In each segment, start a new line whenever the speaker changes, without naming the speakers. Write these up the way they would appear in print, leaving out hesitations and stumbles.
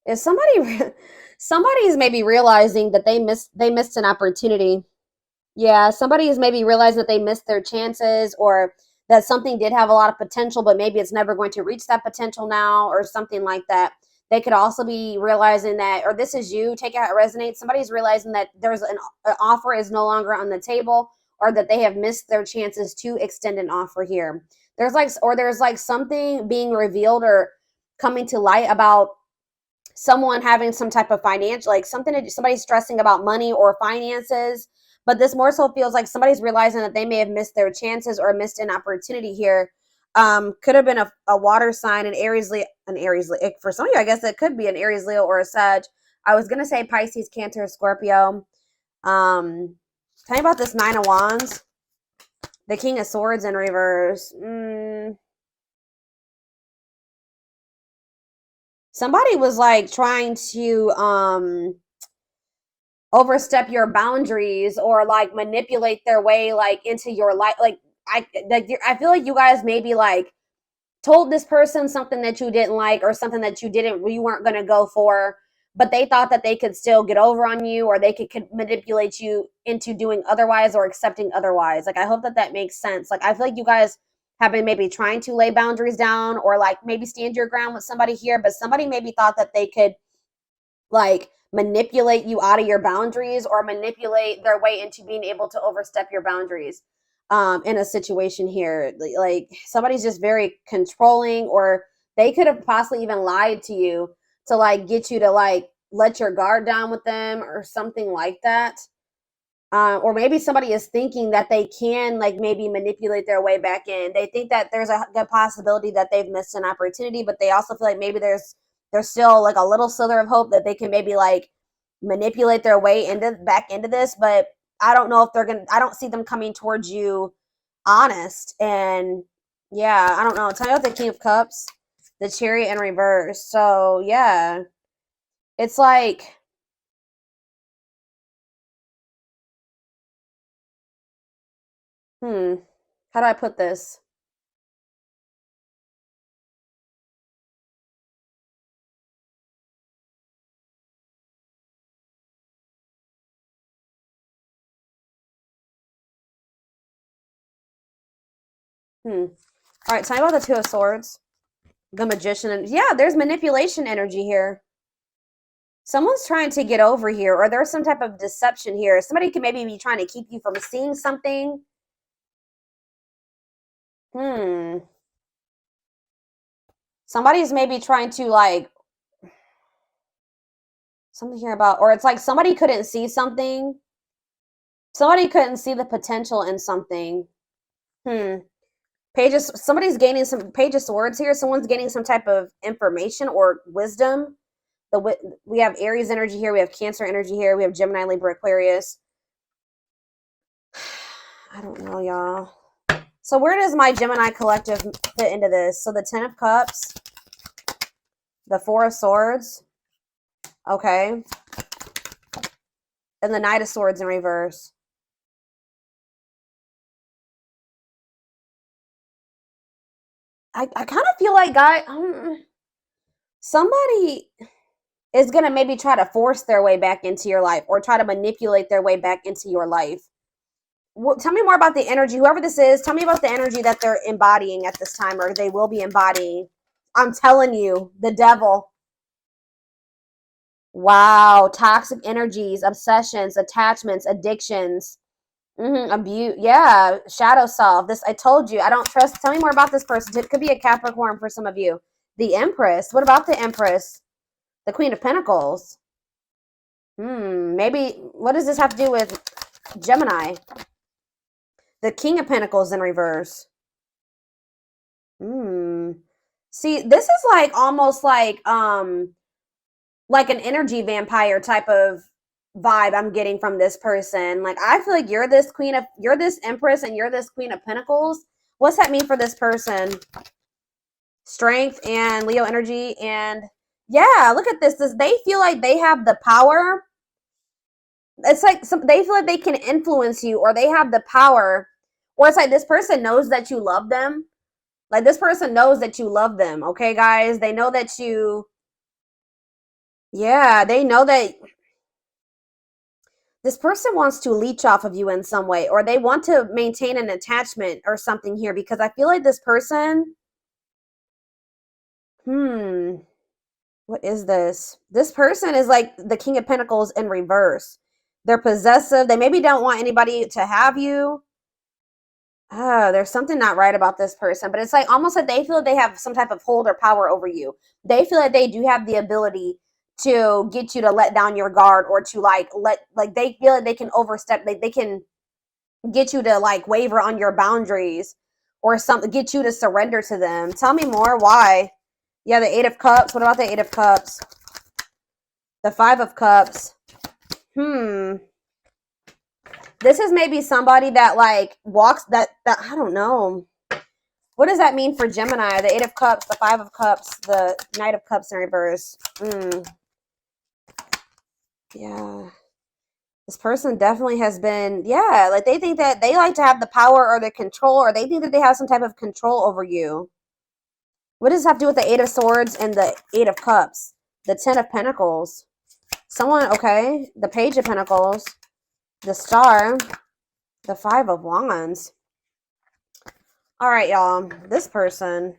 Is somebody's maybe realizing that they missed an opportunity. Yeah, somebody is maybe realizing that they missed their chances, or that something did have a lot of potential, but maybe it's never going to reach that potential now, or something like that. They could also be realizing that, or this is you, take it how it resonates. Somebody's realizing that an offer is no longer on the table, or that they have missed their chances to extend an offer here. There's like something being revealed or coming to light about someone having some type of financial, like somebody's stressing about money or finances, but this more so feels like somebody's realizing that they may have missed their chances or missed an opportunity here. Could have been a water sign, an Aries, for some of you, I guess it could be an Aries, Leo, or a Sag. I was gonna say Pisces, Cancer, Scorpio. Tell me about this Nine of Wands, the King of Swords in reverse. Somebody was like trying to overstep your boundaries, or like manipulate their way like into your life. I feel like you guys maybe like told this person something that you didn't like, or something that you weren't going to go for, but they thought that they could still get over on you, or they could manipulate you into doing otherwise, or accepting otherwise. Like, I hope that that makes sense. Like, I feel like you guys have been maybe trying to lay boundaries down, or like maybe stand your ground with somebody here, but somebody maybe thought that they could like manipulate you out of your boundaries, or manipulate their way into being able to overstep your boundaries in a situation here. Like, somebody's just very controlling, or they could have possibly even lied to you to like get you to like let your guard down with them, or something like that. Or maybe somebody is thinking that they can like maybe manipulate their way back in. They think that there's a good possibility that they've missed an opportunity, but they also feel like maybe there's still like a little slither of hope that they can maybe like manipulate their way into back into this. But I don't know if they're gonna. I don't see them coming towards you honest. And yeah, I don't know. Tell me about the King of Cups, the Chariot in reverse. So yeah, it's like, how do I put this? Hmm. All right, tell me about the Two of Swords, the Magician, and yeah, there's manipulation energy here. Someone's trying to get over here, or there's some type of deception here. Somebody could maybe be trying to keep you from seeing something. Hmm. Somebody's maybe trying to like something here about, or it's like somebody couldn't see something. Somebody couldn't see the potential in something. Hmm. Pages. Somebody's gaining some Page of Swords here. Someone's gaining some type of information or wisdom. We have Aries energy here. We have Cancer energy here. We have Gemini, Libra, Aquarius. I don't know, y'all. So where does my Gemini collective fit into this? So the Ten of Cups, the Four of Swords, okay, and the Knight of Swords in reverse. I kind of feel like somebody is gonna maybe try to force their way back into your life, or try to manipulate their way back into your life. Tell me more about the energy. Whoever this is, tell me about the energy that they're embodying at this time, or they will be embodying. I'm telling you, the devil. Wow, toxic energies, obsessions, attachments, addictions, abuse. Yeah, shadow self. This I told you. I don't trust. Tell me more about this person. It could be a Capricorn for some of you. The Empress. What about the Empress? The Queen of Pentacles. Maybe. What does this have to do with Gemini? The King of Pentacles in reverse. See, this is like almost like an energy vampire type of vibe I'm getting from this person. Like, I feel like you're this Empress, and you're this Queen of Pentacles. What's that mean for this person? Strength and Leo energy, and yeah, look at this. They feel like they have the power. It's like they feel like they can influence you, or they have the power, or it's like this person knows that you love them. Like, this person knows that you love them. Okay, guys, they know that you Yeah, they know that this person wants to leech off of you in some way, or they want to maintain an attachment or something here, because I feel like this person, what is this? This person is like the King of Pentacles in reverse. They're possessive. They maybe don't want anybody to have you. Oh, there's something not right about this person, but it's like almost like they feel like they have some type of hold or power over you. They feel like they do have the ability to get you to let down your guard, or to like they feel like they can overstep, like they can get you to like waver on your boundaries, or something, get you to surrender to them. Tell me more. Why? Yeah, the Eight of Cups. What about the Eight of Cups? The Five of Cups. This is maybe somebody that like walks that I don't know. What does that mean for Gemini? The Eight of Cups, the Five of Cups, the Knight of Cups in reverse. Yeah. This person definitely has been, yeah, like they think that they like to have the power or the control, or they think that they have some type of control over you. What does this have to do with the Eight of Swords and the Eight of Cups? The Ten of Pentacles. Someone, okay, the Page of Pentacles, the Star, the Five of Wands. All right, y'all, this person,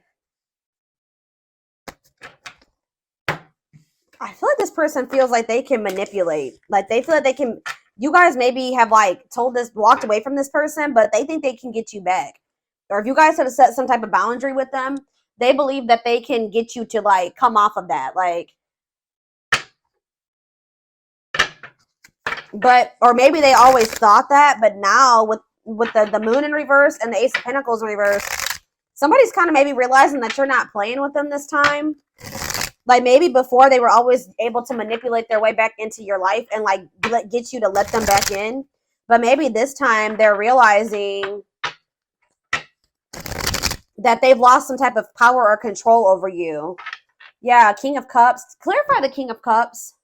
I feel like this person feels like they can manipulate. Like they feel like they can, you guys maybe have like walked away from this person, but they think they can get you back. Or if you guys have set some type of boundary with them, they believe that they can get you to like come off of that. Like, but, or maybe they always thought that, but now with the Moon in reverse and the Ace of Pentacles in reverse, somebody's kind of maybe realizing that you're not playing with them this time. Like maybe before they were always able to manipulate their way back into your life and like get you to let them back in. But maybe this time they're realizing that they've lost some type of power or control over you. Yeah, King of Cups. Clarify the King of Cups.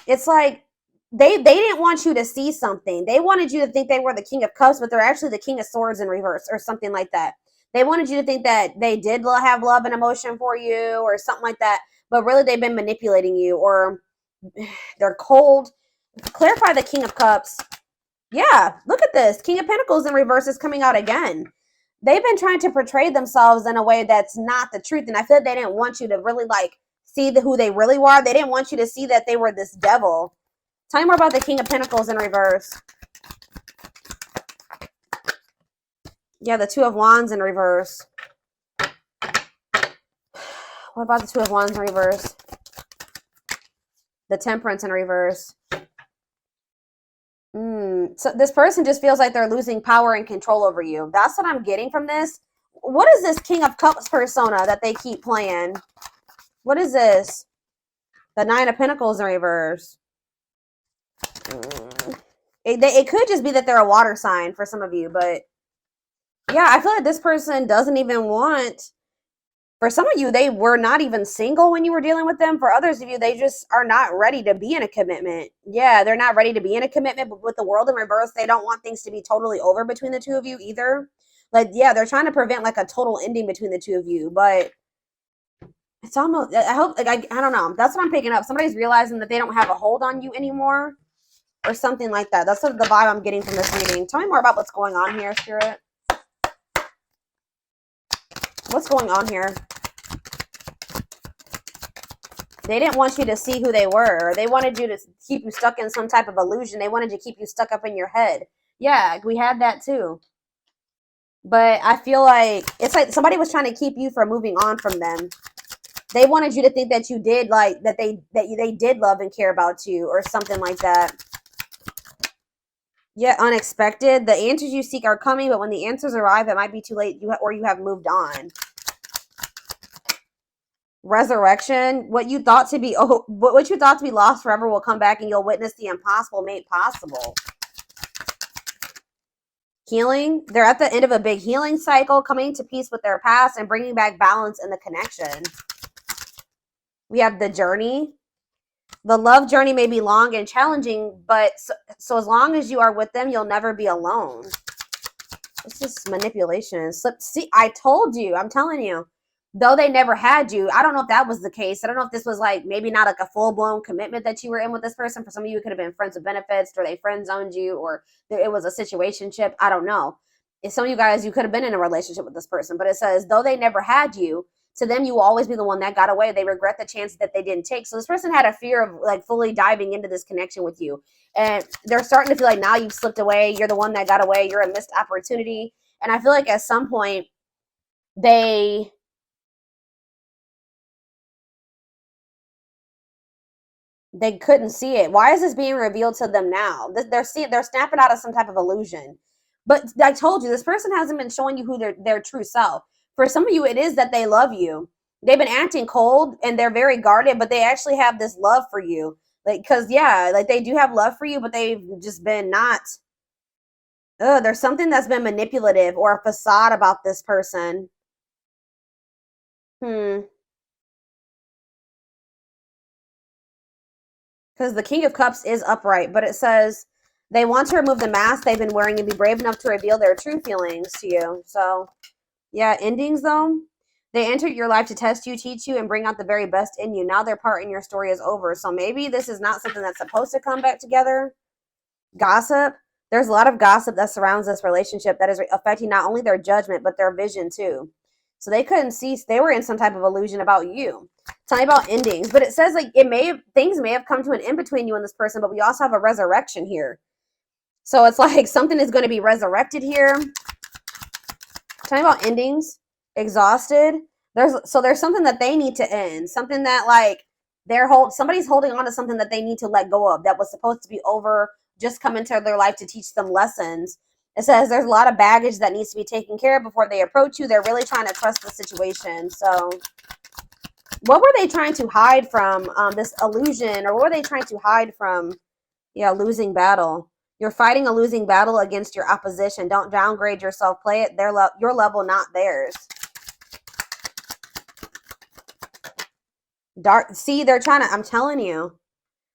It's like they didn't want you to see something. They wanted you to think they were the King of Cups, but they're actually the King of Swords in reverse or something like that. They wanted you to think that they did have love and emotion for you or something like that, but really they've been manipulating you, or they're cold. Clarify the King of Cups. Yeah, look at this. King of Pentacles in reverse is coming out again. They've been trying to portray themselves in a way that's not the truth, and I feel like they didn't want you to really like see who they really were. They didn't want you to see that they were this devil. Tell me more about the King of Pentacles in reverse. Yeah, the Two of Wands in reverse. What about the Two of Wands in reverse? The Temperance in reverse. So this person just feels like they're losing power and control over you. That's what I'm getting from this. What is this King of Cups persona that they keep playing? What is this? The Nine of Pentacles in reverse. It could just be that they're a water sign for some of you, but yeah, I feel like this person doesn't even want, for some of you, they were not even single when you were dealing with them. For others of you, they just are not ready to be in a commitment. Yeah, they're not ready to be in a commitment, but with the World in reverse, they don't want things to be totally over between the two of you either. Like, yeah, they're trying to prevent like a total ending between the two of you, but it's almost, I hope, like, I don't know. That's what I'm picking up. Somebody's realizing that they don't have a hold on you anymore or something like that. That's sort of the vibe I'm getting from this reading. Tell me more about what's going on here, Spirit. What's going on here? They didn't want you to see who they were. They wanted you to keep you stuck in some type of illusion. They wanted to keep you stuck up in your head. Yeah, we had that too. But I feel like it's like somebody was trying to keep you from moving on from them. They wanted you to think that you did like that they did love and care about you or something like that. Yeah, unexpected. The answers you seek are coming, but when the answers arrive, it might be too late. Or you have moved on. Resurrection. What you thought to be lost forever will come back, and you'll witness the impossible made possible. Healing. They're at the end of a big healing cycle, coming to peace with their past and bringing back balance in the connection. We have the journey. The love journey may be long and challenging, but so as long as you are with them, you'll never be alone. It's just manipulation. See, I told you. I'm telling you. though they never had you. I don't know if that was the case. I don't know if this was like maybe not like a full-blown commitment that you were in with this person. For some of you, it could have been friends with benefits, or they friend zoned you, or it was a situationship. I don't know. If some of you guys, you could have been in a relationship with this person, but it says, though they never had you, to them, you will always be the one that got away. They regret the chance that they didn't take. So this person had a fear of like fully diving into this connection with you. And they're starting to feel like now you've slipped away. You're the one that got away. You're a missed opportunity. And I feel like at some point they couldn't see it. Why is this being revealed to them now? They're snapping out of some type of illusion. But I told you, this person hasn't been showing you who their true self. For some of you, it is that they love you. They've been acting cold and they're very guarded, but they actually have this love for you. Like, cause yeah, like they do have love for you, but they've just been not. There's something that's been manipulative or a facade about this person. Because the King of Cups is upright, but it says they want to remove the mask they've been wearing and be brave enough to reveal their true feelings to you. So, yeah, endings though. They entered your life to test you, teach you, and bring out the very best in you. Now their part in your story is over. So maybe this is not something that's supposed to come back together. Gossip. There's a lot of gossip that surrounds this relationship that is affecting not only their judgment, but their vision too. So they couldn't see, they were in some type of illusion about you. Tell me about endings. But it says like things may have come to an end between you and this person, but we also have a resurrection here. So it's like something is going to be resurrected here. Tell me about endings. Exhausted. There's something that they need to end. Something that like somebody's holding on to something that they need to let go of that was supposed to be over, just come into their life to teach them lessons. It says there's a lot of baggage that needs to be taken care of before they approach you. They're really trying to trust the situation. So what were they trying to hide from this illusion, or what were they trying to hide from? Yeah, losing battle. You're fighting a losing battle against your opposition. Don't downgrade yourself. Play it your level, not theirs. Dark. See, they're trying to, I'm telling you.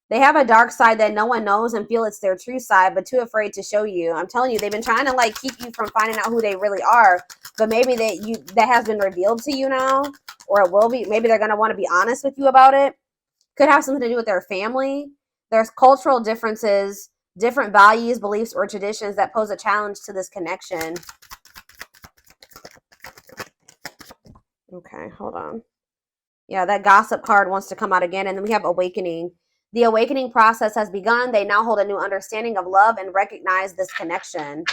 They have a dark side that no one knows and feel it's their true side, but too afraid to show you. I'm telling you, they've been trying to like keep you from finding out who they really are, but maybe that has been revealed to you now, or it will be. Maybe they're going to want to be honest with you about it. Could have something to do with their family. There's cultural differences, different values, beliefs, or traditions that pose a challenge to this connection. Okay, hold on. Yeah, that gossip card wants to come out again, and then we have awakening. The awakening process has begun. They now hold a new understanding of love and recognize this connection.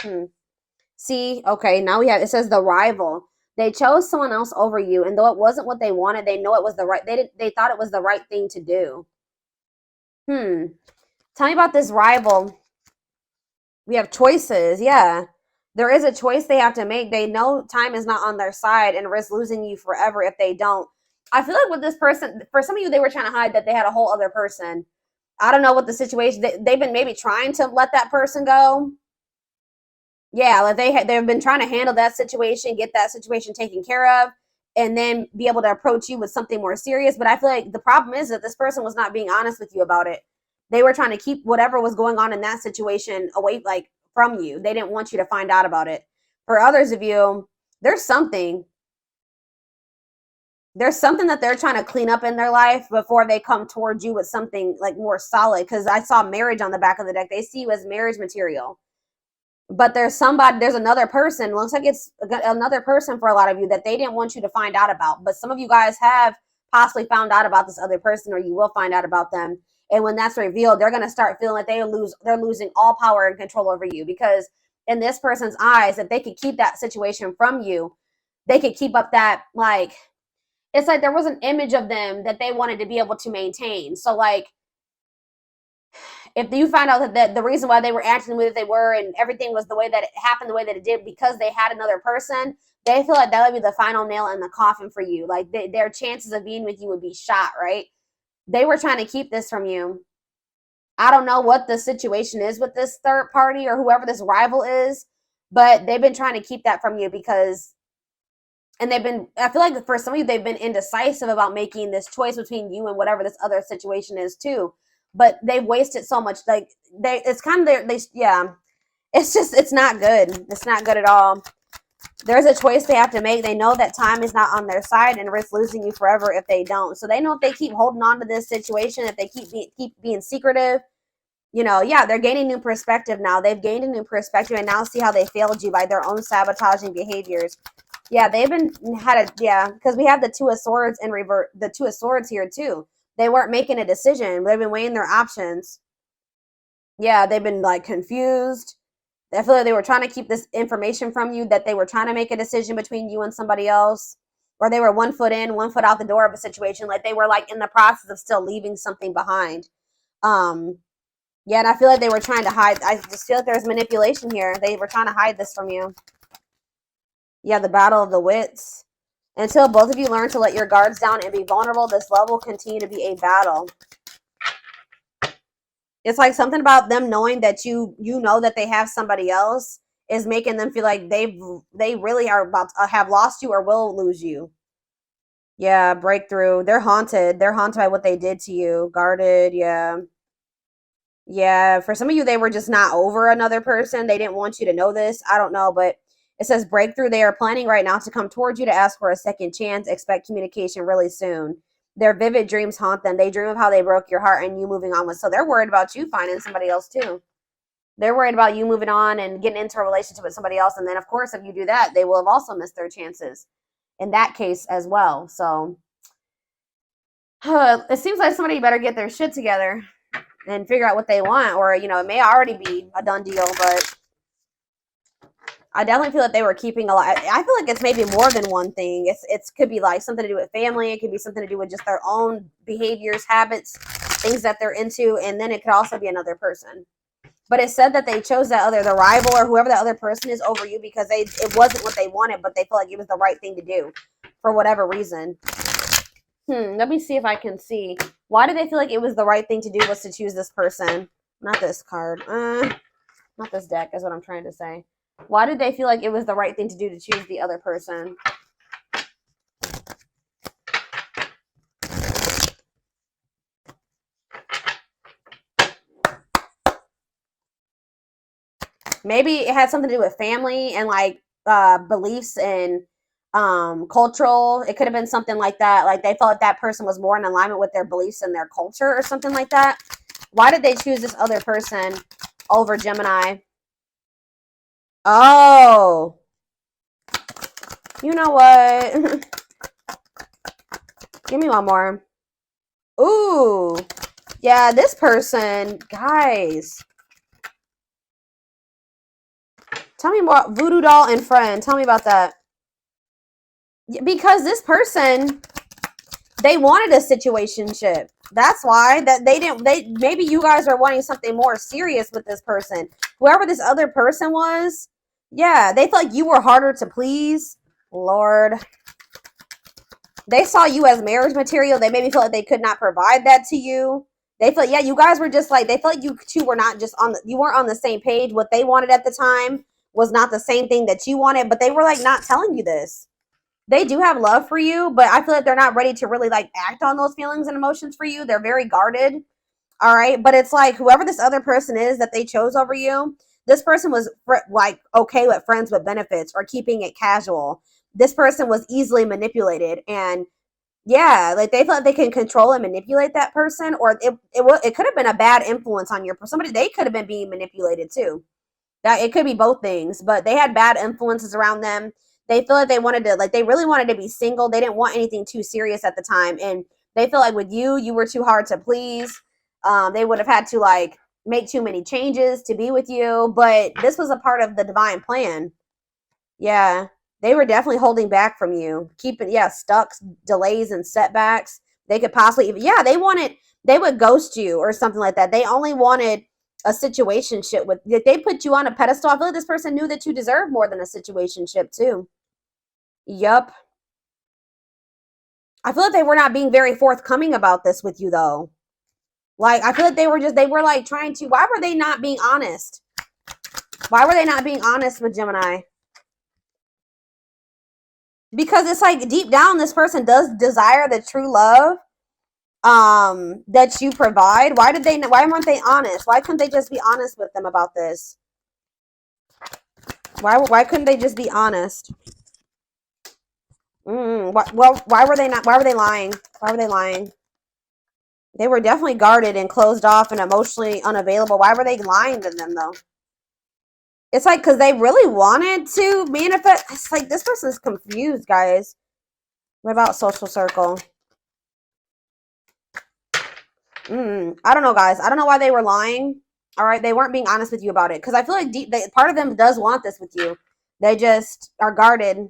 See, okay, now it says the rival. They chose someone else over you, and though it wasn't what they wanted, they know it was the right. They thought it was the right thing to do. Tell me about this rival. We have choices. Yeah, there is a choice they have to make. They know time is not on their side and risk losing you forever if they don't. I feel like with this person, for some of you, they were trying to hide that they had a whole other person. I don't know what the situation. They've been maybe trying to let that person go. Yeah, like they've been trying to handle that situation, get that situation taken care of, and then be able to approach you with something more serious. But I feel like the problem is that this person was not being honest with you about it. They were trying to keep whatever was going on in that situation away, like from you. They didn't want you to find out about it. For others of you, there's something that they're trying to clean up in their life before they come towards you with something like more solid. Because I saw marriage on the back of the deck. They see you as marriage material. But there's another person. Looks like it's another person for a lot of you that they didn't want you to find out about. But some of you guys have possibly found out about this other person, or you will find out about them. And when that's revealed, they're going to start feeling like they're losing all power and control over you. Because in this person's eyes, if they could keep that situation from you, they could keep up that, like, it's like there was an image of them that they wanted to be able to maintain. So like, if you find out that the reason why they were acting the way that they were and everything was the way that it happened, the way that it did, because they had another person, they feel like that would be the final nail in the coffin for you. Like their chances of being with you would be shot, right? They were trying to keep this from you. I don't know what the situation is with this third party or whoever this rival is, but they've been trying to keep that from you because, and I feel like for some of you, they've been indecisive about making this choice between you and whatever this other situation is too. But they've wasted so much. Like it's kind of it's not good. It's not good at all. There's a choice they have to make. They know that time is not on their side and risk losing you forever if they don't. So they know if they keep holding on to this situation, if they keep being secretive, you know, yeah, they're gaining new perspective now. They've gained a new perspective and now see how they failed you by their own sabotaging behaviors. Yeah, they've been yeah, because we have the Two of Swords and revert, the Two of Swords here too. They weren't making a decision. They've been weighing their options. Yeah, they've been like confused. I feel like they were trying to keep this information from you, that they were trying to make a decision between you and somebody else, or they were 1 foot in, 1 foot out the door of a situation. Like they were like in the process of still leaving something behind. Yeah, and I feel like they were trying to hide. I just feel like there's manipulation here. They were trying to hide this from you. Yeah, the battle of the wits. Until both of you learn to let your guards down and be vulnerable, this love will continue to be a battle. It's like something about them knowing that you know that they have somebody else is making them feel like they really are about to have lost you or will lose you. Yeah, breakthrough. They're haunted. They're haunted by what they did to you. Guarded, yeah. Yeah, for some of you, they were just not over another person. They didn't want you to know this. I don't know, but it says breakthrough. They are planning right now to come towards you to ask for a second chance. Expect communication really soon. Their vivid dreams haunt them. They dream of how they broke your heart and you moving on with. So they're worried about you finding somebody else too. They're worried about you moving on and getting into a relationship with somebody else. And then, of course, if you do that, they will have also missed their chances in that case as well. So it seems like somebody better get their shit together and figure out what they want, or, you know, it may already be a done deal, but I definitely feel that they were keeping a lot. I feel like it's maybe more than one thing. It's could be like something to do with family. It could be something to do with just their own behaviors, habits, things that they're into, and then it could also be another person. But it said that they chose that other, the rival or whoever the other person is over you because it wasn't what they wanted, but they felt like it was the right thing to do for whatever reason. Let me see if I can see. Why did they feel like it was the right thing to do was to choose this person? Not this card. Not this deck is what I'm trying to say. Why did they feel like it was the right thing to do to choose the other person? Maybe it had something to do with family and like beliefs and cultural. It could have been something like that. Like they felt like that person was more in alignment with their beliefs and their culture or something like that. Why did they choose this other person over Gemini? Oh, you know what? Give me one more. Ooh, yeah, this person, guys. Tell me more. Voodoo doll and friend. Tell me about that. Because this person, they wanted a situationship. That's why that they didn't. Maybe you guys are wanting something more serious with this person. Whoever this other person was, yeah, they felt like you were harder to please. Lord, they saw you as marriage material. They made me feel like they could not provide that to you. They felt, yeah, you guys were just like, they felt like you two were not just you weren't on the same page. What they wanted at the time was not the same thing that you wanted, but they were like not telling you this. They do have love for you, but I feel like they're not ready to really like act on those feelings and emotions for you. They're very guarded. All right. But it's like whoever this other person is that they chose over you, this person was like okay with friends with benefits or keeping it casual. This person was easily manipulated. And yeah, like they felt like they can control and manipulate that person, or it could have been a bad influence on your somebody. They could have been being manipulated too. That it could be both things, but they had bad influences around them. They feel like they wanted to, like they really wanted to be single. They didn't want anything too serious at the time, and they feel like with you were too hard to please. They would have had to like make too many changes to be with you, but this was a part of the divine plan. Yeah, they were definitely holding back from you, keeping stuck, delays and setbacks. They could possibly even they would ghost you or something like that. They only wanted a situationship with. They put you on a pedestal. I feel like this person knew that you deserve more than a situationship too. Yup. I feel like they were not being very forthcoming about this with you though. Like I feel like they were like trying to. Why were they not being honest? Why were they not being honest with Gemini? Because it's like deep down this person does desire the true love that you provide. Why weren't they honest? Why couldn't they just be honest with them about this? Why couldn't they just be honest? Why were they not? Why were they lying? Why were they lying? They were definitely guarded and closed off and emotionally unavailable. Why were they lying to them though? It's like because they really wanted to manifest. It's like this person's confused, guys. What about social circle? I don't know, guys. I don't know why they were lying. All right, they weren't being honest with you about it because I feel like part of them does want this with you. They just are guarded.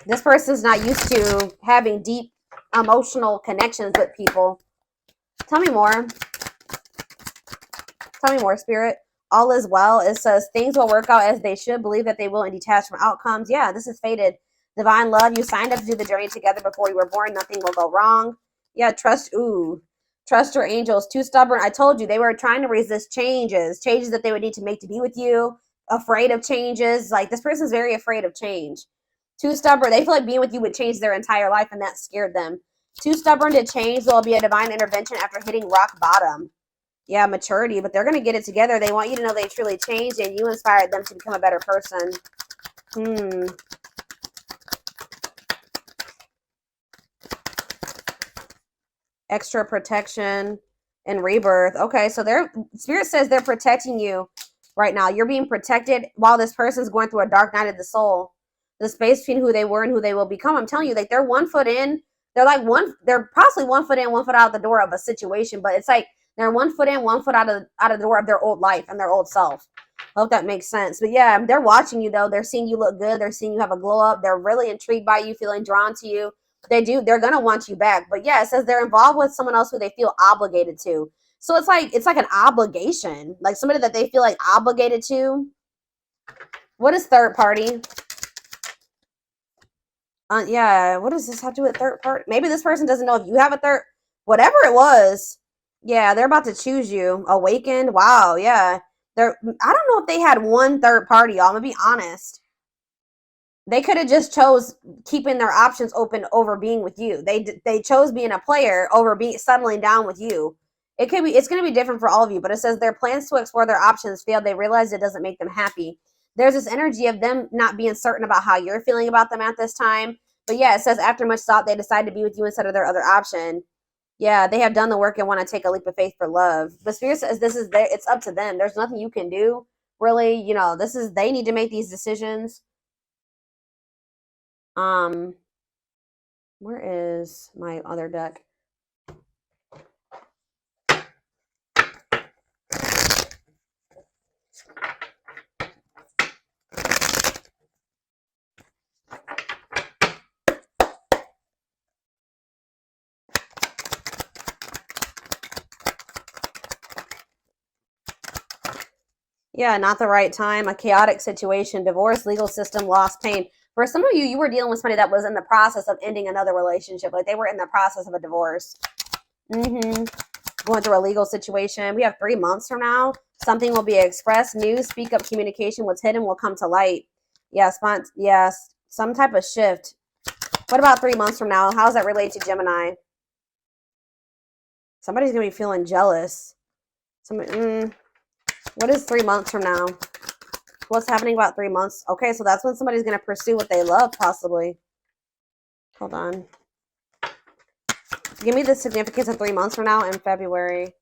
This person's not used to having deep emotional connections with people. Tell me more. Tell me more, Spirit. All is well. It says things will work out as they should. Believe that they will and detach from outcomes. Yeah, this is fated. Divine love. You signed up to do the journey together before you were born. Nothing will go wrong. Yeah, trust. Ooh. Trust your angels. Too stubborn. I told you they were trying to resist changes that they would need to make to be with you. Afraid of changes. Like this person's very afraid of change. Too stubborn. They feel like being with you would change their entire life, and that scared them. Too stubborn to change. There will be a divine intervention after hitting rock bottom. Yeah, maturity, but they're going to get it together. They want you to know they truly changed and you inspired them to become a better person. Extra protection and rebirth. Okay, so Spirit says they're protecting you right now. You're being protected while this person's going through a dark night of the soul. The space between who they were and who they will become. I'm telling you, like they're 1 foot in. They're possibly 1 foot in, 1 foot out the door of a situation, but it's like they're 1 foot in, 1 foot out of the door of their old life and their old self. I hope that makes sense. But yeah, they're watching you though. They're seeing you look good. They're seeing you have a glow up. They're really intrigued by you, feeling drawn to you. They're gonna want you back. But yeah, it says they're involved with someone else who they feel obligated to. So it's like an obligation. Like somebody that they feel like obligated to. What is third party? Yeah, what does this have to do with third party? Maybe this person doesn't know if you have a third, whatever it was. Yeah, they're about to choose you. Awakened. Wow. Yeah. I don't know if they had one third party, y'all. I'm gonna be honest. They could have just chose keeping their options open over being with you. They chose being a player over settling down with you. It's going to be different for all of you, but it says their plans to explore their options failed. They realized it doesn't make them happy. There's this energy of them not being certain about how you're feeling about them at this time. But yeah, it says after much thought, they decided to be with you instead of their other option. Yeah, they have done the work and want to take a leap of faith for love. But Spirit says it's up to them. There's nothing you can do. Really, they need to make these decisions. Where is my other deck? Yeah, not the right time, a chaotic situation, divorce, legal system, loss, pain. For some of you, you were dealing with somebody that was in the process of ending another relationship. Like they were in the process of a divorce. Going through a legal situation. We have 3 months from now. Something will be expressed, news, speak up, communication. What's hidden will come to light. Yes, some type of shift. What about 3 months from now? How does that relate to Gemini? Somebody's going to be feeling jealous. What is 3 months from now? What's happening about 3 months? Okay, so that's when somebody's going to pursue what they love, possibly. Hold on. Give me the significance of 3 months from now in February.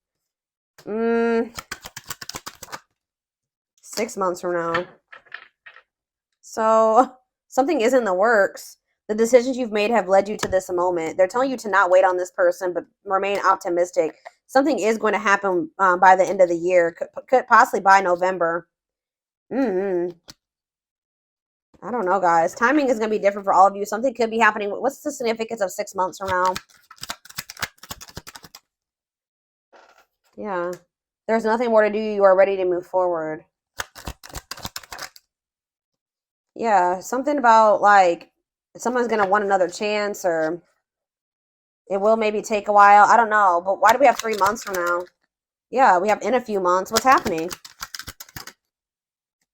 6 months from now. So something is in the works. The decisions you've made have led you to this moment. They're telling you to not wait on this person, but remain optimistic. Something is going to happen by the end of the year. Could possibly by November. I don't know, guys. Timing is going to be different for all of you. Something could be happening. What's the significance of 6 months from now? Yeah. There's nothing more to do. You are ready to move forward. Yeah. Something about like someone's going to want another chance, or it will maybe take a while. I don't know. But why do we have 3 months from now? Yeah, we have in a few months. What's happening?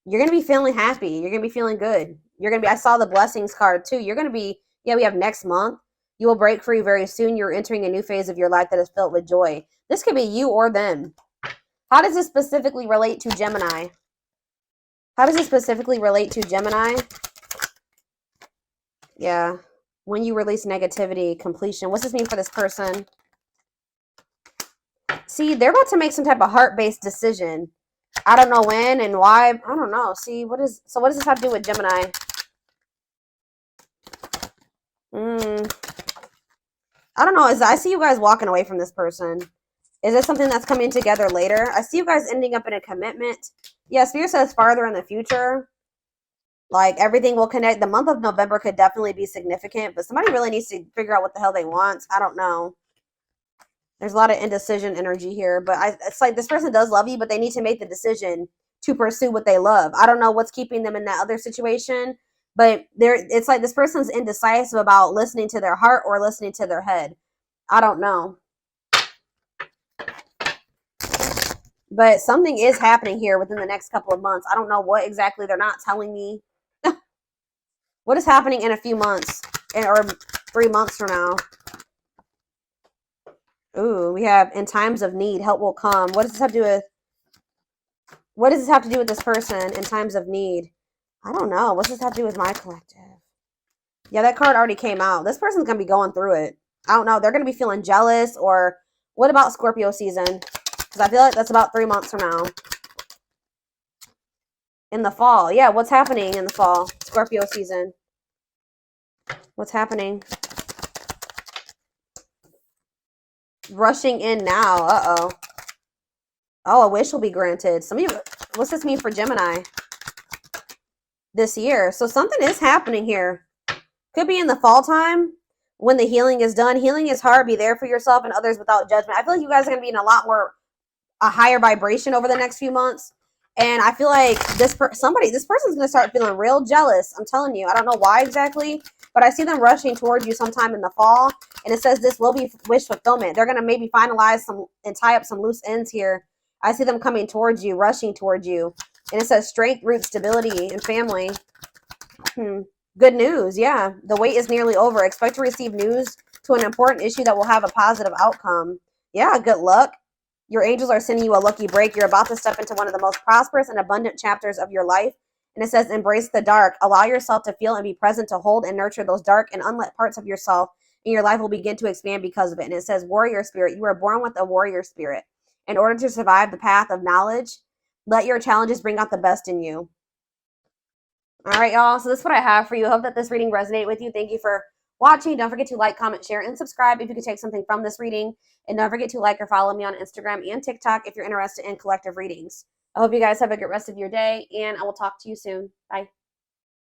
You're going to be feeling happy. You're going to be feeling good. I saw the blessings card too. You're going to be, we have next month. You will break free very soon. You're entering a new phase of your life that is filled with joy. This could be you or them. How does this specifically relate to Gemini? How does it specifically relate to Gemini? Yeah. When you release negativity, completion. What's this mean for this person? See, they're about to make some type of heart-based decision. I don't know when and why. I don't know. See, what does this have to do with Gemini? I don't know. I see you guys walking away from this person. Is this something that's coming together later? I see you guys ending up in a commitment. Yeah, Spirit says farther in the future. Like, everything will connect. The month of November could definitely be significant, but somebody really needs to figure out what the hell they want. I don't know. There's a lot of indecision energy here, but it's like this person does love you, but they need to make the decision to pursue what they love. I don't know what's keeping them in that other situation, but it's like this person's indecisive about listening to their heart or listening to their head. I don't know. But something is happening here within the next couple of months. I don't know what exactly. They're not telling me. What is happening in a few months or 3 months from now? Ooh, we have in times of need, help will come. What does this have to do with? What does this have to do with this person in times of need? I don't know. What does this have to do with my collective? Yeah, that card already came out. This person's going to be going through it. I don't know. They're going to be feeling jealous. Or what about Scorpio season? Because I feel like that's about 3 months from now. In the fall. Yeah, what's happening in the fall? Scorpio season. What's happening? Rushing in now. Uh-oh. Oh, a wish will be granted. Some of you, what's this mean for Gemini this year? So something is happening here. Could be in the fall time when the healing is done. Healing is hard. Be there for yourself and others without judgment. I feel like you guys are going to be in a higher vibration over the next few months. And I feel like this person's going to start feeling real jealous. I'm telling you. I don't know why exactly, but I see them rushing towards you sometime in the fall. And it says this will be wish fulfillment. They're going to maybe finalize and tie up some loose ends here. I see them coming towards you, rushing towards you. And it says strength, root, stability, and family. Good news. Yeah. The wait is nearly over. Expect to receive news to an important issue that will have a positive outcome. Yeah. Good luck. Your angels are sending you a lucky break. You're about to step into one of the most prosperous and abundant chapters of your life. And it says, embrace the dark. Allow yourself to feel and be present to hold and nurture those dark and unlit parts of yourself. And your life will begin to expand because of it. And it says, warrior spirit. You were born with a warrior spirit. In order to survive the path of knowledge, let your challenges bring out the best in you. All right, y'all. So this is what I have for you. I hope that this reading resonated with you. Thank you for watching. Don't forget to like, comment, share, and subscribe if you could take something from this reading. And don't forget to like or follow me on Instagram and TikTok if you're interested in collective readings. I hope you guys have a good rest of your day, and I will talk to you soon. Bye.